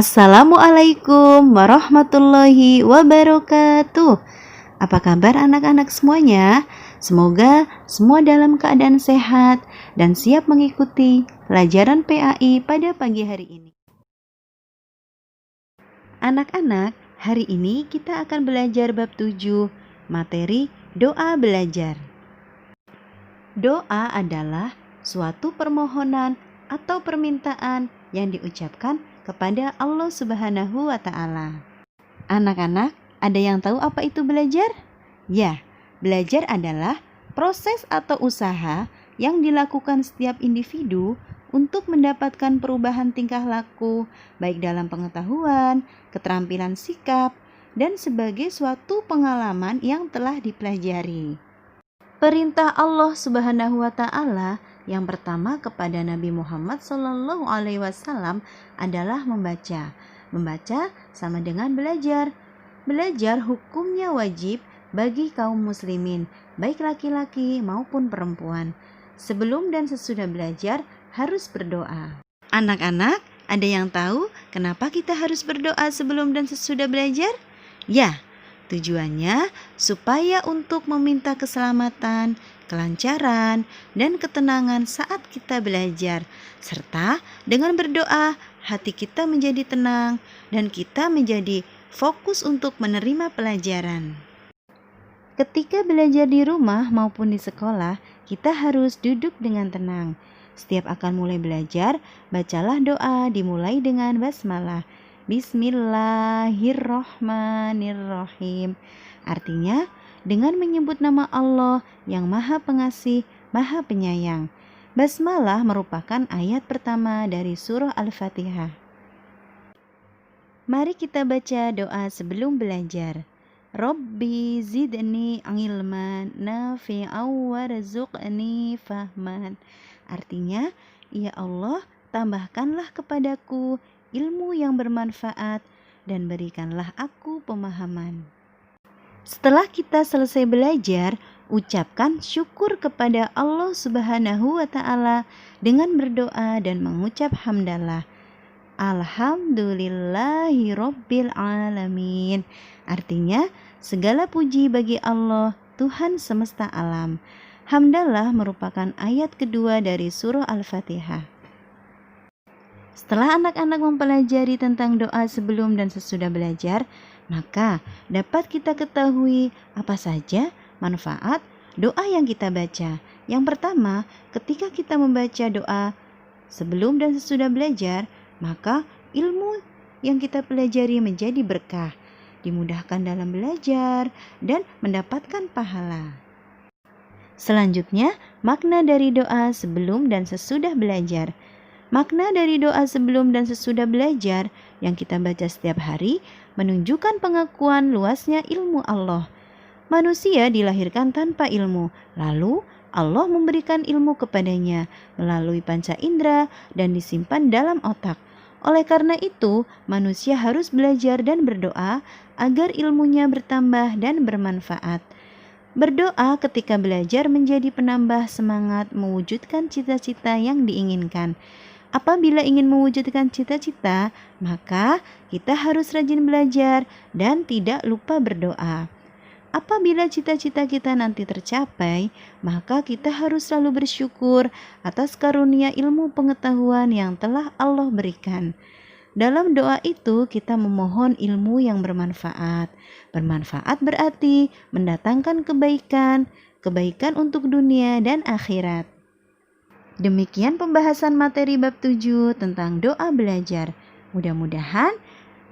Assalamualaikum warahmatullahi wabarakatuh. Apa kabar anak-anak semuanya? Semoga semua dalam keadaan sehat dan siap mengikuti pelajaran PAI pada pagi hari ini. Anak-anak, hari ini kita akan belajar bab 7, materi doa belajar. Doa adalah suatu permohonan atau permintaan yang diucapkan kepada Allah Subhanahu wa Ta'ala. Anak-anak, ada yang tahu apa itu belajar? Ya, belajar adalah proses atau usaha yang dilakukan setiap individu untuk mendapatkan perubahan tingkah laku, baik dalam pengetahuan, keterampilan sikap, dan sebagai suatu pengalaman yang telah dipelajari. Perintah Allah Subhanahu wa Ta'ala yang pertama kepada Nabi Muhammad SAW adalah membaca. Membaca sama dengan belajar. Belajar hukumnya wajib bagi kaum muslimin, baik laki-laki maupun perempuan. Sebelum dan sesudah belajar harus berdoa. Anak-anak, ada yang tahu kenapa kita harus berdoa sebelum dan sesudah belajar? Ya, tujuannya supaya untuk meminta keselamatan, kelancaran, dan ketenangan saat kita belajar. Serta dengan berdoa, hati kita menjadi tenang dan kita menjadi fokus untuk menerima pelajaran. Ketika belajar di rumah maupun di sekolah, kita harus duduk dengan tenang. Setiap akan mulai belajar, bacalah doa dimulai dengan basmalah. Bismillahirrohmanirrohim. Artinya, dengan menyebut nama Allah yang Maha Pengasih, Maha Penyayang. Basmalah merupakan ayat pertama dari surah Al-Fatihah. Mari kita baca doa sebelum belajar. Rabbi zidni ilman nafi'an warzuqni fahman. Artinya, ya Allah, tambahkanlah kepadaku ilmu yang bermanfaat dan berikanlah aku pemahaman. Setelah kita selesai belajar, ucapkan syukur kepada Allah Subhanahu wa Ta'ala dengan berdoa dan mengucap hamdalah. Alhamdulillahi Rabbil Alamin. Artinya, segala puji bagi Allah, Tuhan semesta alam. Hamdalah merupakan ayat kedua dari surah Al-Fatihah. Setelah anak-anak mempelajari tentang doa sebelum dan sesudah belajar, maka dapat kita ketahui apa saja manfaat doa yang kita baca. Yang pertama, ketika kita membaca doa sebelum dan sesudah belajar, maka ilmu yang kita pelajari menjadi berkah, dimudahkan dalam belajar, dan mendapatkan pahala. Selanjutnya, makna dari doa sebelum dan sesudah belajar. Makna dari doa sebelum dan sesudah belajar yang kita baca setiap hari menunjukkan pengakuan luasnya ilmu Allah. Manusia dilahirkan tanpa ilmu, lalu Allah memberikan ilmu kepadanya melalui panca indera dan disimpan dalam otak. Oleh karena itu, manusia harus belajar dan berdoa agar ilmunya bertambah dan bermanfaat. Berdoa ketika belajar menjadi penambah semangat mewujudkan cita-cita yang diinginkan. Apabila ingin mewujudkan cita-cita, maka kita harus rajin belajar dan tidak lupa berdoa. Apabila cita-cita kita nanti tercapai, maka kita harus selalu bersyukur atas karunia ilmu pengetahuan yang telah Allah berikan. Dalam doa itu kita memohon ilmu yang bermanfaat. Bermanfaat berarti mendatangkan kebaikan, kebaikan untuk dunia dan akhirat. Demikian pembahasan materi bab 7 tentang doa belajar. Mudah-mudahan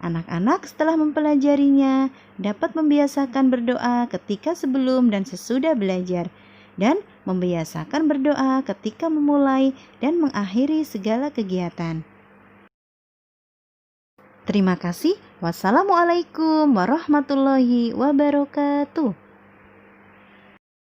anak-anak setelah mempelajarinya dapat membiasakan berdoa ketika sebelum dan sesudah belajar dan membiasakan berdoa ketika memulai dan mengakhiri segala kegiatan. Terima kasih. Wassalamualaikum warahmatullahi wabarakatuh.